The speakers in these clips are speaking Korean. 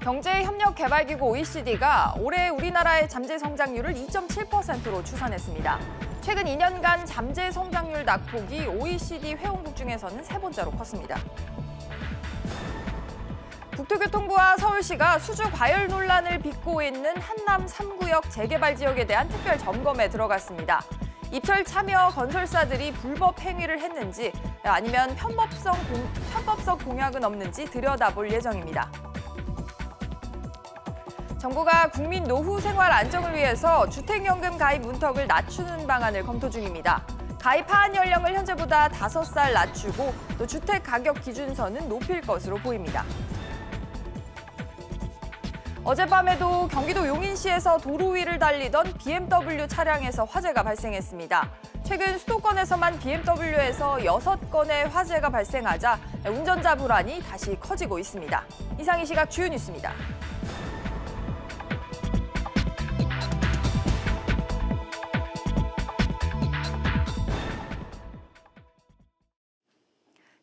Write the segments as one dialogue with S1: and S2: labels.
S1: 경제협력개발기구 OECD가 올해 우리나라의 잠재 성장률을 2.7%로 추산했습니다. 최근 2년간 잠재 성장률 낙폭이 OECD 회원국 중에서는 세 번째로 컸습니다. 국토교통부와 서울시가 수주 과열 논란을 빚고 있는 한남 3구역 재개발 지역에 대한 특별 점검에 들어갔습니다. 입철 참여 건설사들이 불법 행위를 했는지 아니면 편법성 공약은 없는지 들여다볼 예정입니다. 정부가 국민 노후 생활 안정을 위해서 주택연금 가입 문턱을 낮추는 방안을 검토 중입니다. 가입 하한 연령을 현재보다 5살 낮추고 또 주택 가격 기준선은 높일 것으로 보입니다. 어젯밤에도 경기도 용인시에서 도로 위를 달리던 BMW 차량에서 화재가 발생했습니다. 최근 수도권에서만 BMW에서 6건의 화재가 발생하자 운전자 불안이 다시 커지고 있습니다. 이상 이 시각 주요 뉴스입니다.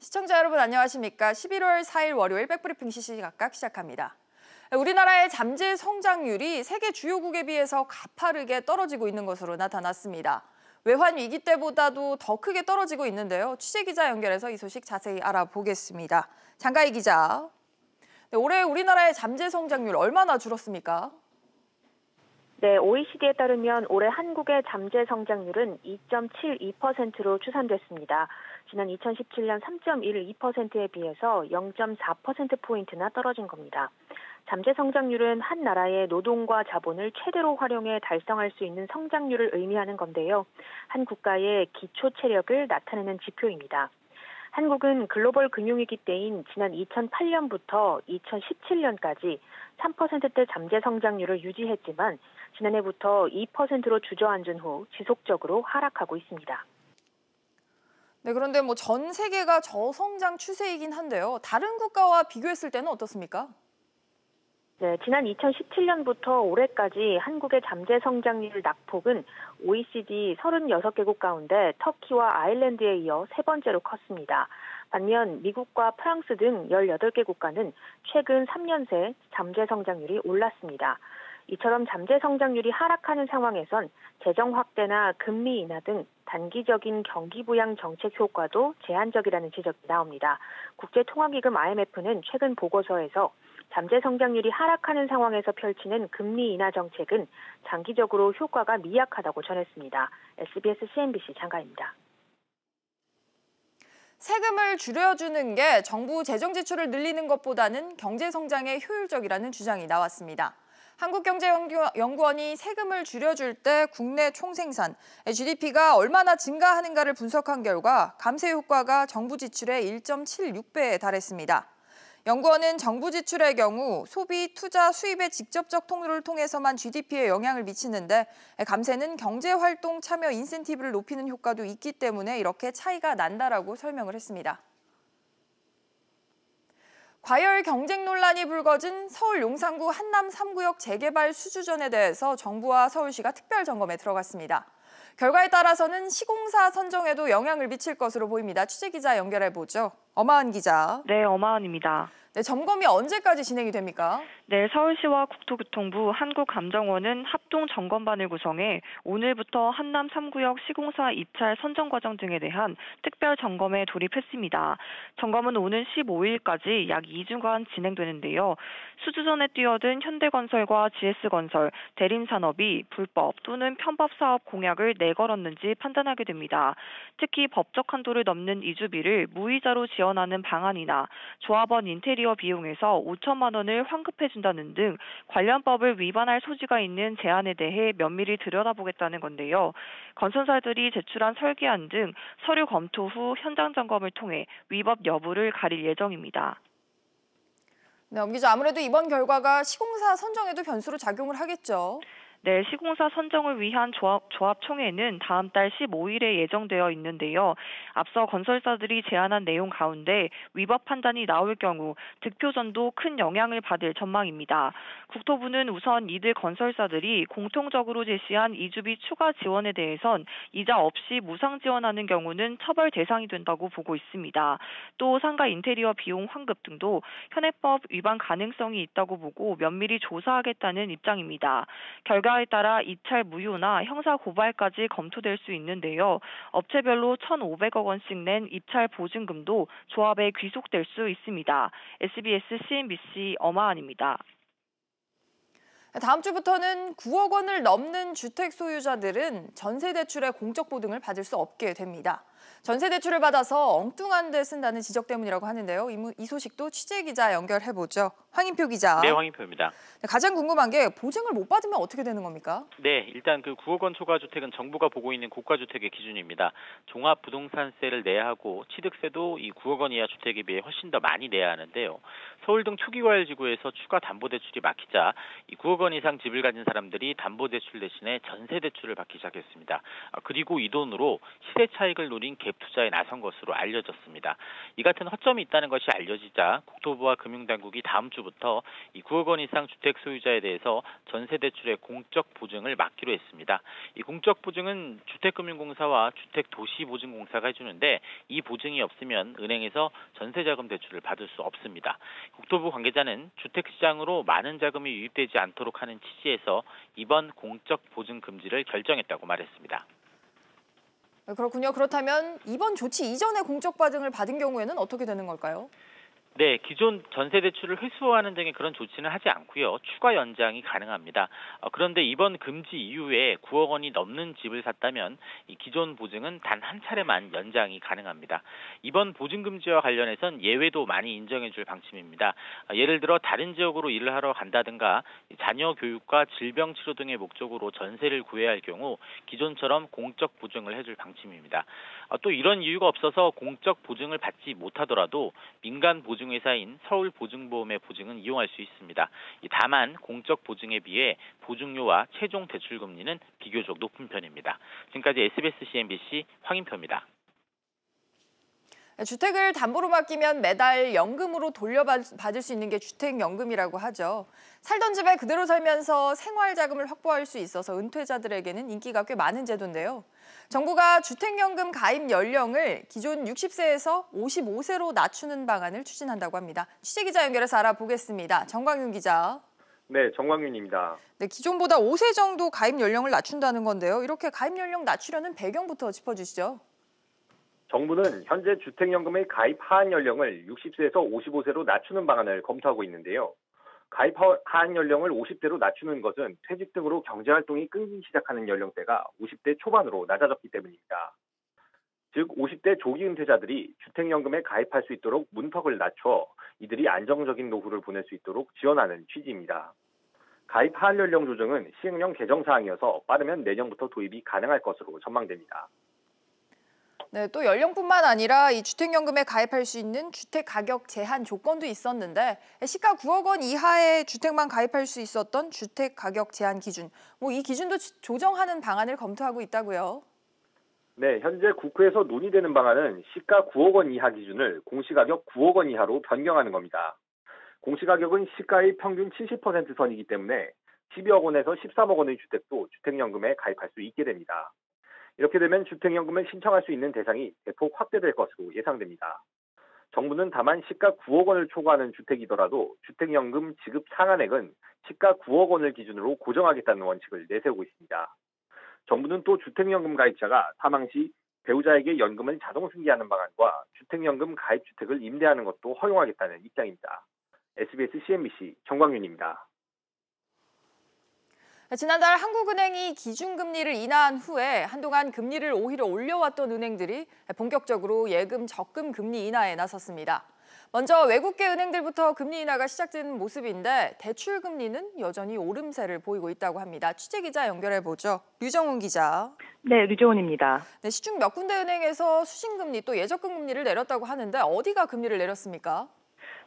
S1: 시청자 여러분 안녕하십니까? 11월 4일 월요일 백브리핑 시시각각 시작합니다. 우리나라의 잠재 성장률이 세계 주요국에 비해서 가파르게 떨어지고 있는 것으로 나타났습니다. 외환 위기 때보다도 더 크게 떨어지고 있는데요. 취재기자 연결해서 이 소식 자세히 알아보겠습니다. 장가희 기자, 올해 우리나라의 잠재 성장률 얼마나 줄었습니까?
S2: 네, OECD에 따르면 올해 한국의 잠재 성장률은 2.72%로 추산됐습니다. 지난 2017년 3.12%에 비해서 0.4%포인트나 떨어진 겁니다. 잠재 성장률은 한 나라의 노동과 자본을 최대로 활용해 달성할 수 있는 성장률을 의미하는 건데요. 한 국가의 기초 체력을 나타내는 지표입니다. 한국은 글로벌 금융위기 때인 지난 2008년부터 2017년까지 3%대 잠재 성장률을 유지했지만 지난해부터 2%로 주저앉은 후 지속적으로 하락하고 있습니다.
S1: 네, 그런데 전 세계가 저성장 추세이긴 한데요. 다른 국가와 비교했을 때는 어떻습니까?
S2: 네, 지난 2017년부터 올해까지 한국의 잠재 성장률 낙폭은 OECD 36개국 가운데 터키와 아일랜드에 이어 세 번째로 컸습니다. 반면 미국과 프랑스 등 18개 국가는 최근 3년 새 잠재 성장률이 올랐습니다. 이처럼 잠재 성장률이 하락하는 상황에선 재정 확대나 금리 인하 등 단기적인 경기 부양 정책 효과도 제한적이라는 지적이 나옵니다. 국제통화기금 IMF는 최근 보고서에서 잠재 성장률이 하락하는 상황에서 펼치는 금리 인하 정책은 장기적으로 효과가 미약하다고 전했습니다. SBS CNBC 장가입니다.
S1: 세금을 줄여주는 게 정부 재정 지출을 늘리는 것보다는 경제 성장에 효율적이라는 주장이 나왔습니다. 한국경제연구원이 세금을 줄여줄 때 국내 총생산, GDP가 얼마나 증가하는가를 분석한 결과 감세 효과가 정부 지출의 1.76배에 달했습니다. 연구원은 정부 지출의 경우 소비, 투자, 수입의 직접적 통로를 통해서만 GDP에 영향을 미치는데 감세는 경제활동 참여 인센티브를 높이는 효과도 있기 때문에 이렇게 차이가 난다라고 설명을 했습니다. 과열 경쟁 논란이 불거진 서울 용산구 한남 3구역 재개발 수주전에 대해서 정부와 서울시가 특별 점검에 들어갔습니다. 결과에 따라서는 시공사 선정에도 영향을 미칠 것으로 보입니다. 취재기자 연결해보죠. 엄하은 기자.
S3: 네, 엄하은입니다.
S1: 네, 점검이 언제까지 진행이 됩니까?
S3: 네, 서울시와 국토교통부, 한국감정원은 합동 점검반을 구성해 오늘부터 한남 3구역 시공사 입찰 선정 과정 등에 대한 특별 점검에 돌입했습니다. 점검은 오는 15일까지 약 2주간 진행되는데요. 수주전에 뛰어든 현대건설과 GS건설, 대림산업이 불법 또는 편법 사업 공약을 내걸었는지 판단하게 됩니다. 특히 법적 한도를 넘는 이주비를 무이자로 지원하는 방안이나 조합원 인테리어 비용에서 5천만 원을 환급해준다는 등 관련 법을 위반할 소지가 있는 제안에 대해 면밀히 들여다보겠다는 건데요. 건설사들이 제출한 설계안 등 서류 검토 후 현장 점검을 통해 위법 여부를 가릴 예정입니다.
S1: 네, 엄 기자, 아무래도 이번 결과가 시공사 선정에도 변수로 작용을 하겠죠?
S3: 네, 시공사 선정을 위한 조합총회는 다음 달 15일에 예정되어 있는데요. 앞서 건설사들이 제안한 내용 가운데 위법 판단이 나올 경우 득표전도 큰 영향을 받을 전망입니다. 국토부는 우선 이들 건설사들이 공통적으로 제시한 이주비 추가 지원에 대해선 이자 없이 무상 지원하는 경우는 처벌 대상이 된다고 보고 있습니다. 또 상가 인테리어 비용 환급 등도 현행법 위반 가능성이 있다고 보고 면밀히 조사하겠다는 입장입니다. 결과에 따라 입찰 무효나 형사 고발까지 검토될 수 있는데요. 업체별로 1,500억 원씩 낸 입찰 보증금도 조합에 귀속될 수 있습니다. SBS CNBC 엄하은입니다.
S1: 다음 주부터는 9억 원을 넘는 주택 소유자들은 전세 대출의 공적 보증을 받을 수 없게 됩니다. 전세 대출을 받아서 엉뚱한 데 쓴다는 지적 때문이라고 하는데요. 이 소식도 취재 기자 연결해보죠. 황인표 기자.
S4: 네, 황인표입니다.
S1: 가장 궁금한 게 보증을 못 받으면 어떻게 되는 겁니까?
S4: 네, 일단 그 9억 원 초과 주택은 정부가 보고 있는 고가 주택의 기준입니다. 종합 부동산세를 내야 하고 취득세도 이 9억 원 이하 주택에 비해 훨씬 더 많이 내야 하는데요. 서울 등 초기과열 지구에서 추가 담보 대출이 막히자 이 9억 원 이상 집을 가진 사람들이 담보 대출 대신에 전세 대출을 받기 시작했습니다. 그리고 이 돈으로 시세 차익을 노린 갭 투자에 나선 것으로 알려졌습니다. 이 같은 허점이 있다는 것이 알려지자 국토부와 금융당국이 다음 주부터 이 9억 원 이상 주택 소유자에 대해서 전세 대출의 공적 보증을 막기로 했습니다. 이 공적 보증은 주택금융공사와 주택도시보증공사가 해주는데 이 보증이 없으면 은행에서 전세자금 대출을 받을 수 없습니다. 국토부 관계자는 주택시장으로 많은 자금이 유입되지 않도록 하는 취지에서 이번 공적 보증 금지를 결정했다고 말했습니다.
S1: 그렇군요. 그렇다면 이번 조치 이전에 공적 보증을 받은 경우에는 어떻게 되는 걸까요?
S4: 네, 기존 전세 대출을 회수하는 등의 그런 조치는 하지 않고요. 추가 연장이 가능합니다. 그런데 이번 금지 이후에 9억 원이 넘는 집을 샀다면 이 기존 보증은 단 한 차례만 연장이 가능합니다. 이번 보증 금지와 관련해선 예외도 많이 인정해 줄 방침입니다. 예를 들어 다른 지역으로 일을 하러 간다든가 자녀 교육과 질병 치료 등의 목적으로 전세를 구해야 할 경우 기존처럼 공적 보증을 해줄 방침입니다. 또 이런 이유가 없어서 공적 보증을 받지 못하더라도 민간 보증회사인 서울보증보험의 보증은 이용할 수 있습니다. 다만 공적 보증에 비해 보증료와 최종 대출금리는 비교적 높은 편입니다. 지금까지 SBS CNBC 황인표입니다.
S1: 주택을 담보로 맡기면 매달 연금으로 돌려받을 수 있는 게 주택연금이라고 하죠. 살던 집에 그대로 살면서 생활자금을 확보할 수 있어서 은퇴자들에게는 인기가 꽤 많은 제도인데요. 정부가 주택연금 가입 연령을 기존 60세에서 55세로 낮추는 방안을 추진한다고 합니다. 취재기자 연결해서 알아보겠습니다. 정광윤 기자.
S5: 네, 정광윤입니다.
S1: 네, 기존보다 5세 정도 가입 연령을 낮춘다는 건데요. 이렇게 가입 연령 낮추려는 배경부터 짚어주시죠.
S5: 정부는 현재 주택연금의 가입 하한 연령을 60세에서 55세로 낮추는 방안을 검토하고 있는데요. 가입 하한 연령을 50대로 낮추는 것은 퇴직 등으로 경제활동이 끊기 시작하는 연령대가 50대 초반으로 낮아졌기 때문입니다. 즉 50대 조기 은퇴자들이 주택연금에 가입할 수 있도록 문턱을 낮춰 이들이 안정적인 노후를 보낼 수 있도록 지원하는 취지입니다. 가입 하한 연령 조정은 시행령 개정 사항이어서 빠르면 내년부터 도입이 가능할 것으로 전망됩니다.
S1: 네, 또 연령뿐만 아니라 이 주택연금에 가입할 수 있는 주택 가격 제한 조건도 있었는데 시가 9억 원 이하의 주택만 가입할 수 있었던 주택 가격 제한 기준, 이 기준도 조정하는 방안을 검토하고 있다고요.
S5: 네, 현재 국회에서 논의되는 방안은 시가 9억 원 이하 기준을 공시가격 9억 원 이하로 변경하는 겁니다. 공시가격은 시가의 평균 70% 선이기 때문에 12억 원에서 13억 원의 주택도 주택연금에 가입할 수 있게 됩니다. 이렇게 되면 주택연금을 신청할 수 있는 대상이 대폭 확대될 것으로 예상됩니다. 정부는 다만 시가 9억 원을 초과하는 주택이더라도 주택연금 지급 상한액은 시가 9억 원을 기준으로 고정하겠다는 원칙을 내세우고 있습니다. 정부는 또 주택연금 가입자가 사망 시 배우자에게 연금을 자동 승계하는 방안과 주택연금 가입 주택을 임대하는 것도 허용하겠다는 입장입니다. SBS CNBC 정광윤입니다.
S1: 지난달 한국은행이 기준금리를 인하한 후에 한동안 금리를 오히려 올려왔던 은행들이 본격적으로 예금 적금 금리 인하에 나섰습니다. 먼저 외국계 은행들부터 금리 인하가 시작된 모습인데 대출 금리는 여전히 오름세를 보이고 있다고 합니다. 취재기자 연결해보죠. 류정훈 기자.
S6: 네, 류정훈입니다.
S1: 네, 시중 몇 군데 은행에서 수신금리 또 예적금 금리를 내렸다고 하는데 어디가 금리를 내렸습니까?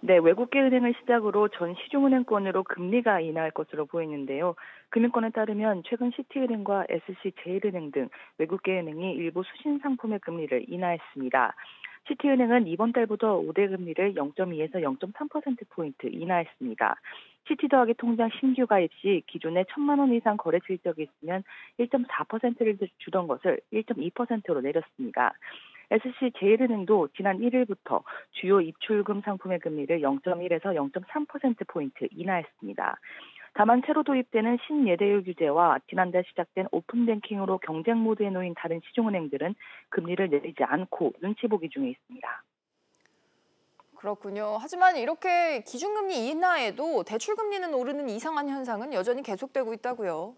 S6: 네, 외국계 은행을 시작으로 전 시중은행권으로 금리가 인하할 것으로 보이는데요. 금융권에 따르면 최근 시티은행과 SC제일은행 등 외국계 은행이 일부 수신 상품의 금리를 인하했습니다. 시티은행은 이번 달부터 우대 금리를 0.2에서 0.3%포인트 인하했습니다. 시티더하기 통장 신규 가입 시 기존에 1,000만 원 이상 거래 실적이 있으면 1.4%를 주던 것을 1.2%로 내렸습니다. SC제일은행도 지난 1일부터 주요 입출금 상품의 금리를 0.1에서 0.3%포인트 인하했습니다. 다만 새로 도입되는 신예대율 규제와 지난달 시작된 오픈뱅킹으로 경쟁 모드에 놓인 다른 시중은행들은 금리를 내리지 않고 눈치 보기 중에 있습니다.
S1: 그렇군요. 하지만 이렇게 기준금리 인하에도 대출금리는 오르는 이상한 현상은 여전히 계속되고 있다고요.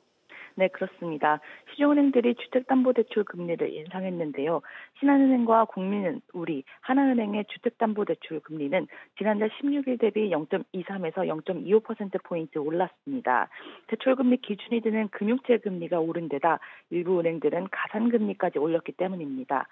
S6: 네, 그렇습니다. 시중은행들이 주택담보대출 금리를 인상했는데요. 신한은행과 국민은우리, 하나은행의 주택담보대출 금리는 지난달 16일 대비 0.23에서 0.25%포인트 올랐습니다. 대출금리 기준이 드는 금융채 금리가 오른 데다 일부 은행들은 가산금리까지 올렸기 때문입니다.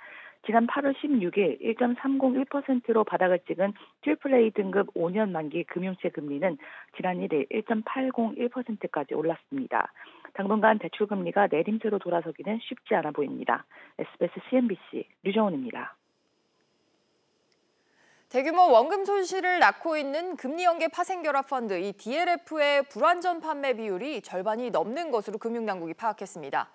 S6: 지난 8월 16일 1.301%로 바닥을 찍은 AAA 등급 5년 만기 금융채 금리는 지난 1일 1.801%까지 올랐습니다. 당분간 대출금리가 내림세로 돌아서기는 쉽지 않아 보입니다. SBS CNBC 류정훈입니다.
S1: 대규모 원금 손실을 낳고 있는 금리연계 파생결합펀드 이 DLF의 불완전 판매 비율이 절반이 넘는 것으로 금융당국이 파악했습니다.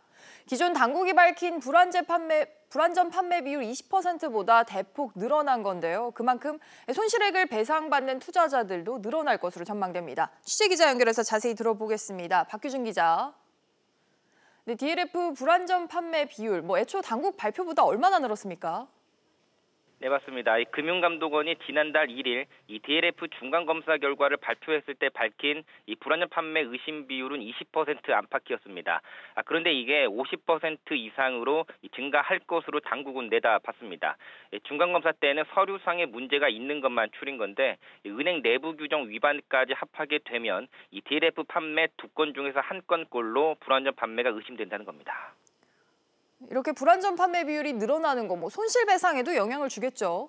S1: 기존 당국이 밝힌 불완전 판매 비율 20%보다 대폭 늘어난 건데요. 그만큼 손실액을 배상받는 투자자들도 늘어날 것으로 전망됩니다. 취재기자 연결해서 자세히 들어보겠습니다. 박규준 기자. 네, DLF 불완전 판매 비율, 애초 당국 발표보다 얼마나 늘었습니까?
S7: 네, 맞습니다. 이 금융감독원이 지난달 1일 이 DLF 중간검사 결과를 발표했을 때 밝힌 이 불완전 판매 의심 비율은 20% 안팎이었습니다. 그런데 이게 50% 이상으로 증가할 것으로 당국은 내다봤습니다. 중간검사 때는 서류상에 문제가 있는 것만 추린 건데 은행 내부 규정 위반까지 합하게 되면 이 DLF 판매 2건 중에서 1건꼴로 불완전 판매가 의심된다는 겁니다.
S1: 이렇게 불완전 판매 비율이 늘어나는 거 손실배상에도 영향을 주겠죠?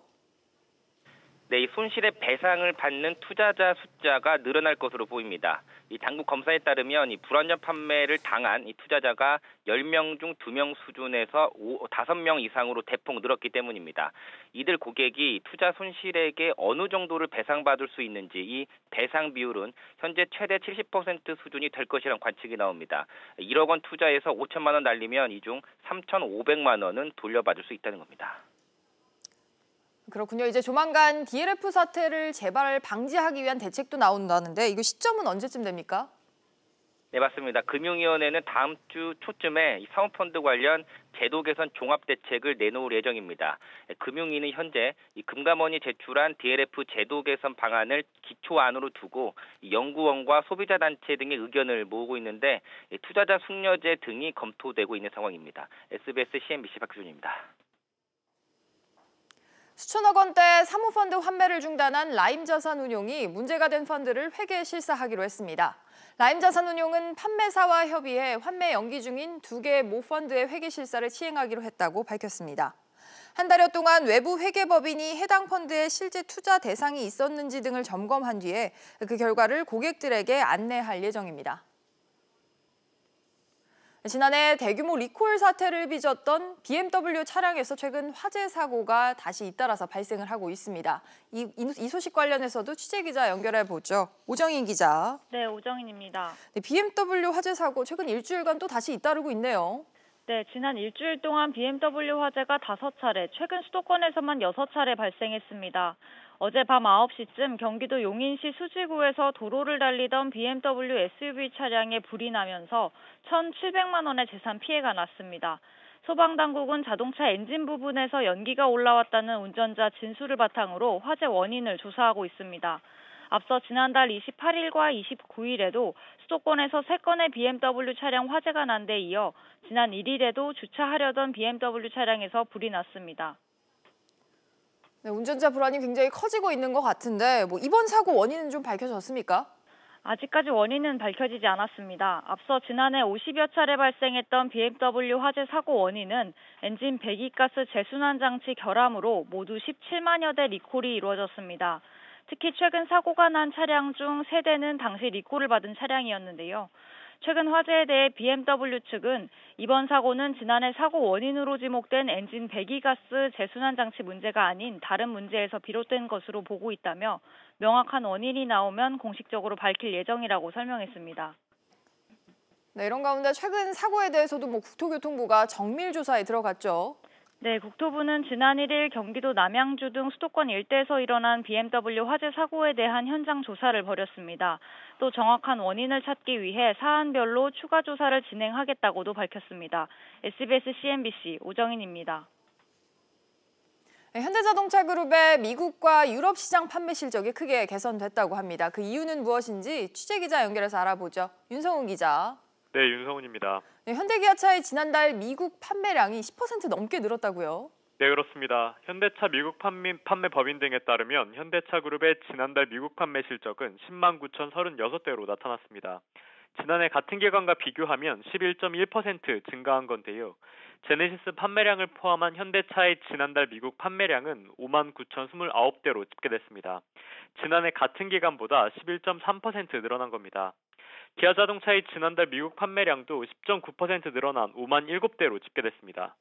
S7: 네, 이 손실의 배상을 받는 투자자 숫자가 늘어날 것으로 보입니다. 이 당국 검사에 따르면 이 불완전 판매를 당한 이 투자자가 10명 중 2명 수준에서 5명 이상으로 대폭 늘었기 때문입니다. 이들 고객이 투자 손실액의 어느 정도를 배상받을 수 있는지 이 배상 비율은 현재 최대 70% 수준이 될 것이란 관측이 나옵니다. 1억 원 투자해서 5천만 원 날리면 이 중 3,500만 원은 돌려받을 수 있다는 겁니다.
S1: 그렇군요. 이제 조만간 DLF 사태를 재발 방지하기 위한 대책도 나온다는데 이거 시점은 언제쯤 됩니까?
S7: 네, 맞습니다. 금융위원회는 다음 주 초쯤에 이 사모펀드 관련 제도 개선 종합 대책을 내놓을 예정입니다. 금융위는 현재 이 금감원이 제출한 DLF 제도 개선 방안을 기초안으로 두고 연구원과 소비자 단체 등의 의견을 모으고 있는데 투자자 숙려제 등이 검토되고 있는 상황입니다. SBS CNBC 박규준입니다.
S1: 수천억 원대 사모펀드 환매를 중단한 라임자산운용이 문제가 된 펀드를 회계 실사하기로 했습니다. 라임자산운용은 판매사와 협의해 환매 연기 중인 2개 모 펀드의 회계 실사를 시행하기로 했다고 밝혔습니다. 한 달여 동안 외부 회계법인이 해당 펀드에 실제 투자 대상이 있었는지 등을 점검한 뒤에 그 결과를 고객들에게 안내할 예정입니다. 지난해 대규모 리콜 사태를 빚었던 BMW 차량에서 최근 화재 사고가 다시 잇따라서 발생을 하고 있습니다. 이 소식 관련해서도 취재기자 연결해보죠. 오정인 기자.
S8: 네, 오정인입니다.
S1: 네, BMW 화재 사고 최근 일주일간 또 다시 잇따르고 있네요.
S8: 네, 지난 일주일 동안 BMW 화재가 5차례, 최근 수도권에서만 6차례 발생했습니다. 어제 밤 9시쯤 경기도 용인시 수지구에서 도로를 달리던 BMW SUV 차량에 불이 나면서 1,700만 원의 재산 피해가 났습니다. 소방당국은 자동차 엔진 부분에서 연기가 올라왔다는 운전자 진술을 바탕으로 화재 원인을 조사하고 있습니다. 앞서 지난달 28일과 29일에도 수도권에서 3건의 BMW 차량 화재가 난 데 이어 지난 1일에도 주차하려던 BMW 차량에서 불이 났습니다.
S1: 네, 운전자 불안이 굉장히 커지고 있는 것 같은데 이번 사고 원인은 좀 밝혀졌습니까?
S8: 아직까지 원인은 밝혀지지 않았습니다. 앞서 지난해 50여 차례 발생했던 BMW 화재 사고 원인은 엔진 배기가스 재순환 장치 결함으로 모두 17만여 대 리콜이 이루어졌습니다. 특히 최근 사고가 난 차량 중 3대는 당시 리콜을 받은 차량이었는데요. 최근 화재에 대해 BMW 측은 이번 사고는 지난해 사고 원인으로 지목된 엔진 배기가스 재순환 장치 문제가 아닌 다른 문제에서 비롯된 것으로 보고 있다며 명확한 원인이 나오면 공식적으로 밝힐 예정이라고 설명했습니다.
S1: 네, 이런 가운데 최근 사고에 대해서도 국토교통부가 정밀 조사에 들어갔죠.
S8: 네, 국토부는 지난 1일 경기도 남양주 등 수도권 일대에서 일어난 BMW 화재 사고에 대한 현장 조사를 벌였습니다. 또 정확한 원인을 찾기 위해 사안별로 추가 조사를 진행하겠다고도 밝혔습니다. SBS CNBC 오정인입니다.
S1: 네, 현대자동차그룹의 미국과 유럽 시장 판매 실적이 크게 개선됐다고 합니다. 그 이유는 무엇인지 취재기자 연결해서 알아보죠. 윤성훈 기자.
S9: 네, 윤성훈입니다.
S1: 네, 현대기아차의 지난달 미국 판매량이 10% 넘게 늘었다고요?
S9: 네, 그렇습니다. 현대차 미국 판매 법인 등에 따르면 현대차그룹의 지난달 미국 판매 실적은 10만 9,036대로 나타났습니다. 지난해 같은 기간과 비교하면 11.1% 증가한 건데요. 제네시스 판매량을 포함한 현대차의 지난달 미국 판매량은 5만 9,029대로 집계됐습니다. 지난해 같은 기간보다 11.3% 늘어난 겁니다. 기아자동차의 지난달 미국 판매량도 10.9% 늘어난 5만 7대로 집계됐습니다.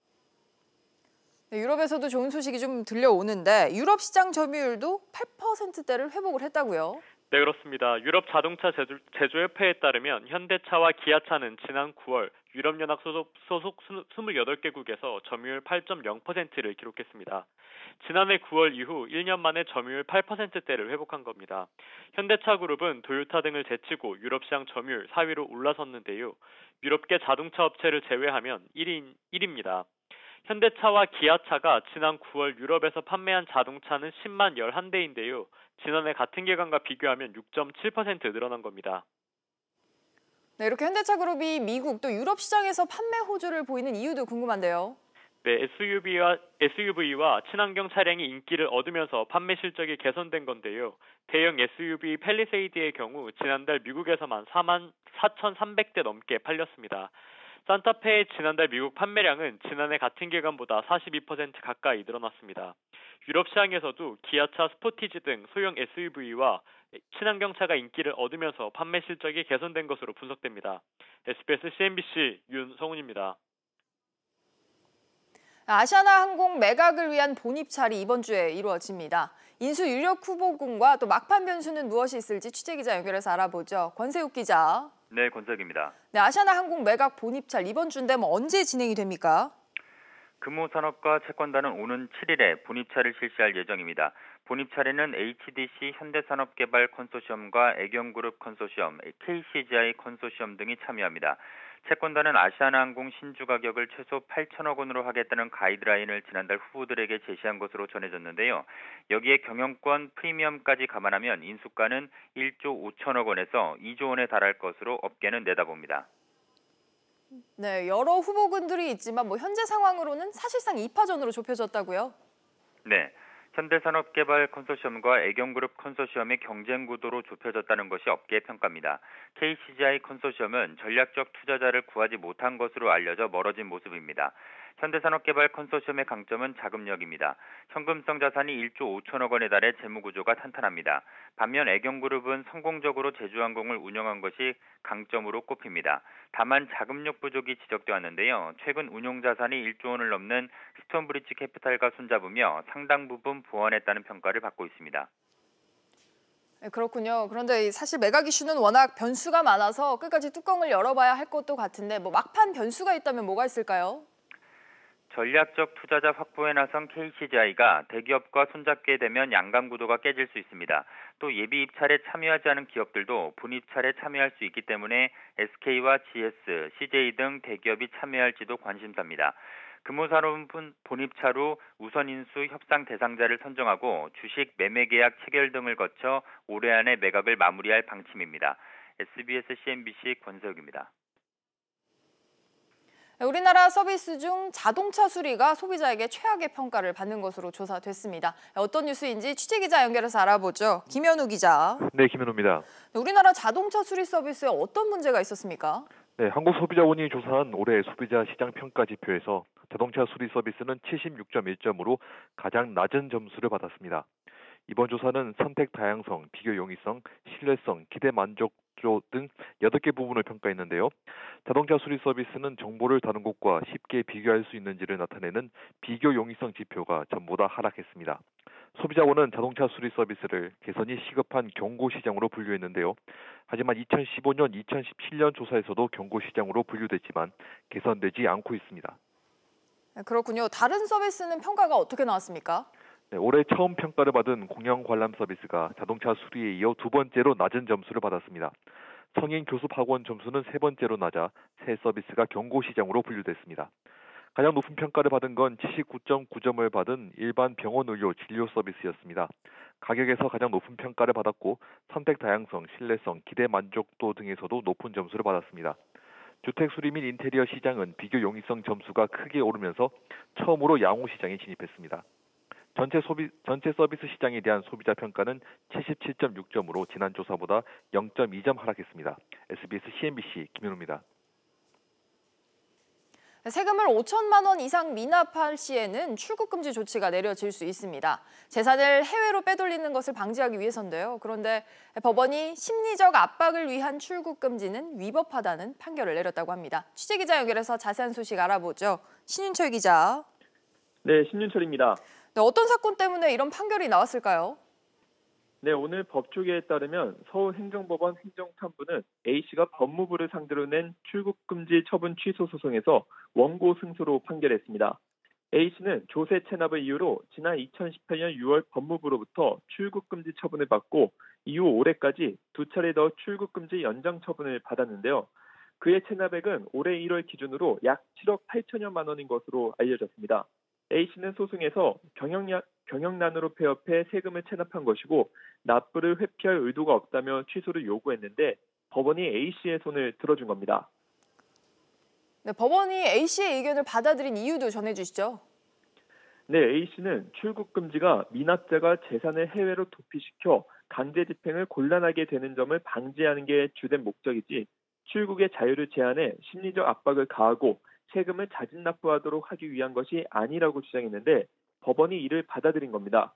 S1: 네, 유럽에서도 좋은 소식이 좀 들려오는데 유럽 시장 점유율도 8%대를 회복을 했다고요?
S9: 네, 그렇습니다. 유럽 자동차 제조협회에 따르면 현대차와 기아차는 지난 9월 유럽연합 소속 28개국에서 점유율 8.0%를 기록했습니다. 지난해 9월 이후 1년 만에 점유율 8%대를 회복한 겁니다. 현대차그룹은 도요타 등을 제치고 유럽시장 점유율 4위로 올라섰는데요. 유럽계 자동차 업체를 제외하면 1위입니다. 현대차와 기아차가 지난 9월 유럽에서 판매한 자동차는 10만 11대인데요. 지난해 같은 기간과 비교하면 6.7% 늘어난 겁니다.
S1: 네, 이렇게 현대차그룹이 미국 또 유럽 시장에서 판매 호조를 보이는 이유도 궁금한데요.
S9: 네, SUV와 친환경 차량이 인기를 얻으면서 판매 실적이 개선된 건데요. 대형 SUV 팰리세이드의 경우 지난달 미국에서만 4,300대 넘게 팔렸습니다. 산타페의 지난달 미국 판매량은 지난해 같은 기간보다 42% 가까이 늘어났습니다. 유럽 시장에서도 기아차 스포티지 등 소형 SUV와 친환경차가 인기를 얻으면서 판매 실적이 개선된 것으로 분석됩니다. SBS CNBC 윤성훈입니다.
S1: 아시아나항공 매각을 위한 본입찰이 이번 주에 이루어집니다. 인수 유력 후보군과 또 막판 변수는 무엇이 있을지 취재기자 연결해서 알아보죠. 권세욱 기자.
S10: 네, 권석입니다.
S1: 네, 아시아나항공 매각 본입찰 이번 주인데 언제 진행이 됩니까?
S10: 금호산업과 채권단은 오는 7일에 본입찰을 실시할 예정입니다. 본입찰에는 HDC 현대산업개발 컨소시엄과 애경그룹 컨소시엄, KCGI 컨소시엄 등이 참여합니다. 채권단은 아시아나항공 신주 가격을 최소 8천억 원으로 하겠다는 가이드라인을 지난달 후보들에게 제시한 것으로 전해졌는데요. 여기에 경영권 프리미엄까지 감안하면 인수가는 1조 5천억 원에서 2조 원에 달할 것으로 업계는 내다봅니다.
S1: 네, 여러 후보군들이 있지만 현재 상황으로는 사실상 2파전으로 좁혀졌다고요?
S10: 네. 현대산업개발 컨소시엄과 애경그룹 컨소시엄의 경쟁 구도로 좁혀졌다는 것이 업계의 평가입니다. KCGI 컨소시엄은 전략적 투자자를 구하지 못한 것으로 알려져 멀어진 모습입니다. 현대산업개발 컨소시엄의 강점은 자금력입니다. 현금성 자산이 1조 5천억 원에 달해 재무구조가 탄탄합니다. 반면 애경그룹은 성공적으로 제주항공을 운영한 것이 강점으로 꼽힙니다. 다만 자금력 부족이 지적되었는데요. 최근 운용자산이 1조 원을 넘는 스톤브리지 캐피탈과 손잡으며 상당 부분 보완했다는 평가를 받고 있습니다.
S1: 네, 그렇군요. 그런데 사실 매각 이슈는 워낙 변수가 많아서 끝까지 뚜껑을 열어봐야 할 것도 같은데 막판 변수가 있다면 뭐가 있을까요?
S10: 전략적 투자자 확보에 나선 KCGI가 대기업과 손잡게 되면 양강 구도가 깨질 수 있습니다. 또 예비 입찰에 참여하지 않은 기업들도 본입찰에 참여할 수 있기 때문에 SK와 GS, CJ 등 대기업이 참여할지도 관심사입니다. 금호산업은 본입찰 후 우선 인수 협상 대상자를 선정하고 주식 매매 계약 체결 등을 거쳐 올해 안에 매각을 마무리할 방침입니다. SBS CNBC 권세욱입니다.
S1: 우리나라 서비스 중 자동차 수리가 소비자에게 최악의 평가를 받는 것으로 조사됐습니다. 어떤 뉴스인지 취재기자 연결해서 알아보죠. 김현우 기자.
S11: 네, 김현우입니다.
S1: 우리나라 자동차 수리 서비스에 어떤 문제가 있었습니까?
S11: 네, 한국소비자원이 조사한 올해 소비자 시장 평가 지표에서 자동차 수리 서비스는 76.1점으로 가장 낮은 점수를 받았습니다. 이번 조사는 선택 다양성, 비교 용이성, 신뢰성, 기대 만족도 등 8개 부분을 평가했는데요. 자동차 수리 서비스는 정보를 다른 곳과 쉽게 비교할 수 있는지를 나타내는 비교 용이성 지표가 전보다 하락했습니다. 소비자원은 자동차 수리 서비스를 개선이 시급한 경고 시장으로 분류했는데요. 하지만 2015년, 2017년 조사에서도 경고 시장으로 분류됐지만 개선되지 않고 있습니다.
S1: 그렇군요. 다른 서비스는 평가가 어떻게 나왔습니까?
S11: 네, 올해 처음 평가를 받은 공영 관람 서비스가 자동차 수리에 이어 2번째로 낮은 점수를 받았습니다. 성인 교습 학원 점수는 3번째로 낮아 새 서비스가 경고 시장으로 분류됐습니다. 가장 높은 평가를 받은 건 79.9점을 받은 일반 병원 의료 진료 서비스였습니다. 가격에서 가장 높은 평가를 받았고 선택 다양성, 신뢰성, 기대 만족도 등에서도 높은 점수를 받았습니다. 주택 수리 및 인테리어 시장은 비교 용이성 점수가 크게 오르면서 처음으로 양호 시장에 진입했습니다. 전체 서비스 시장에 대한 소비자 평가는 77.6점으로 지난 조사보다 0.2점 하락했습니다. SBS CNBC 김현우입니다.
S1: 세금을 5천만 원 이상 미납할 시에는 출국 금지 조치가 내려질 수 있습니다. 재산을 해외로 빼돌리는 것을 방지하기 위해서인데요. 그런데 법원이 심리적 압박을 위한 출국 금지는 위법하다는 판결을 내렸다고 합니다. 취재기자 연결해서 자세한 소식 알아보죠. 신윤철 기자.
S12: 네, 신윤철입니다.
S1: 네, 어떤 사건 때문에 이런 판결이 나왔을까요?
S12: 네, 오늘 법조계에 따르면 서울행정법원 행정탐부는 A씨가 법무부를 상대로 낸 출국금지 처분 취소 소송에서 원고 승소로 판결했습니다. A씨는 조세 체납을 이유로 지난 2018년 6월 법무부로부터 출국금지 처분을 받고 이후 올해까지 2차례 더 출국금지 연장 처분을 받았는데요. 그의 체납액은 올해 1월 기준으로 약 7억 8천여만 원인 것으로 알려졌습니다. A씨는 소송에서 경영난으로 폐업해 세금을 체납한 것이고 납부를 회피할 의도가 없다며 취소를 요구했는데 법원이 A씨의 손을 들어준 겁니다.
S1: 네, 법원이 A씨의 의견을 받아들인 이유도 전해주시죠.
S12: 네, A씨는 출국 금지가 미납자가 재산을 해외로 도피시켜 강제 집행을 곤란하게 되는 점을 방지하는 게 주된 목적이지 출국의 자유를 제한해 심리적 압박을 가하고 세금을 자진 납부하도록 하기 위한 것이 아니라고 주장했는데 법원이 이를 받아들인 겁니다.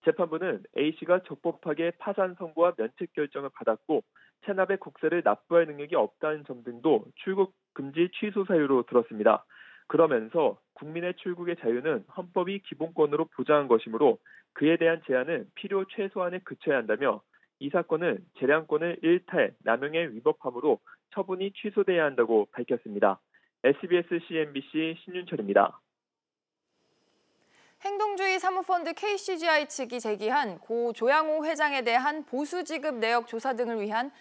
S12: 재판부는 A씨가 적법하게 파산 선고와 면책 결정을 받았고 체납의 국세를 납부할 능력이 없다는 점 등도 출국 금지 취소 사유로 들었습니다. 그러면서 국민의 출국의 자유는 헌법이 기본권으로 보장한 것이므로 그에 대한 제한은 필요 최소한에 그쳐야 한다며 이 사건은 재량권을 일탈, 남용에 위법하므로 처분이 취소돼야 한다고 밝혔습니다. SBS CNBC 신윤철입니다.
S1: 행동주의 사모펀드 KCGI 측이 제기한 고 조양호 회장에 대한 보수지급 내역 조사 등을 위한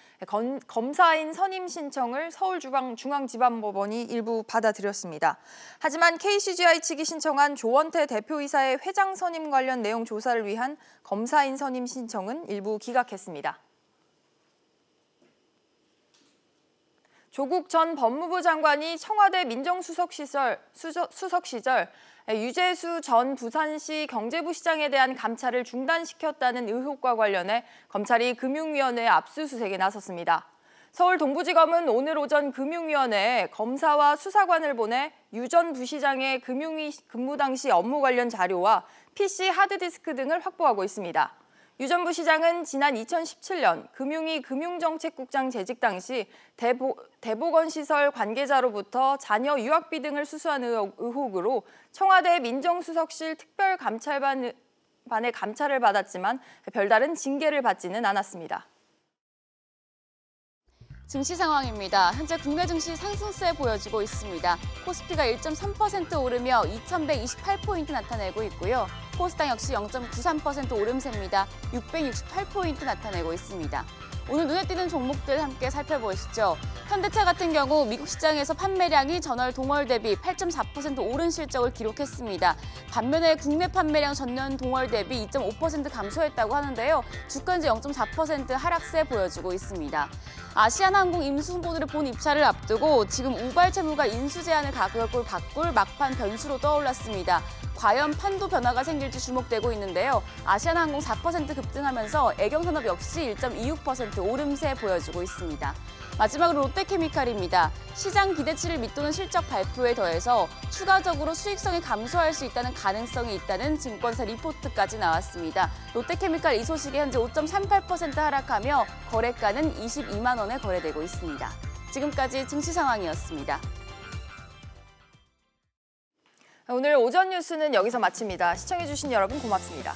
S1: 검사인 선임 신청을 서울중앙지방법원이 일부 받아들였습니다. 하지만 KCGI 측이 신청한 조원태 대표이사의 회장 선임 관련 내용 조사를 위한 검사인 선임 신청은 일부 기각했습니다. 조국 전 법무부 장관이 청와대 민정수석 시절 유재수 전 부산시 경제부 시장에 대한 감찰을 중단시켰다는 의혹과 관련해 검찰이 금융위원회 압수수색에 나섰습니다. 서울 동부지검은 오늘 오전 금융위원회에 검사와 수사관을 보내 유 전 부시장의 금융위 근무 당시 업무 관련 자료와 PC 하드디스크 등을 확보하고 있습니다. 유 전 부시장은 지난 2017년 금융위 금융정책국장 재직 당시 대보건시설 관계자로부터 자녀 유학비 등을 수수한 의혹으로 청와대 민정수석실 특별감찰반의 감찰을 받았지만 별다른 징계를 받지는 않았습니다.
S13: 증시 상황입니다. 현재 국내 증시 상승세 보여지고 있습니다. 코스피가 1.3% 오르며 2,128포인트 나타내고 있고요. 코스닥 역시 0.93% 오름세입니다. 668포인트 나타내고 있습니다. 오늘 눈에 띄는 종목들 함께 살펴보시죠. 현대차 같은 경우 미국 시장에서 판매량이 전월 동월 대비 8.4% 오른 실적을 기록했습니다. 반면에 국내 판매량 전년 동월 대비 2.5% 감소했다고 하는데요. 주가는 0.4% 하락세 보여주고 있습니다. 아시아나항공 임수 후보들의 본 입찰을 앞두고 지금 우발채무가 인수 제한을 가격을 바꿀 막판 변수로 떠올랐습니다. 과연 판도 변화가 생길지 주목되고 있는데요. 아시아나항공 4% 급등하면서 애경산업 역시 1.26% 오름세 보여주고 있습니다. 마지막으로 롯데케미칼입니다. 시장 기대치를 밑도는 실적 발표에 더해서 추가적으로 수익성이 감소할 수 있다는 가능성이 있다는 증권사 리포트까지 나왔습니다. 롯데케미칼 이 소식에 현재 5.38% 하락하며 거래가는 22만 원에 거래되고 있습니다. 지금까지 증시 상황이었습니다.
S1: 오늘 오전 뉴스는 여기서 마칩니다. 시청해주신 여러분 고맙습니다.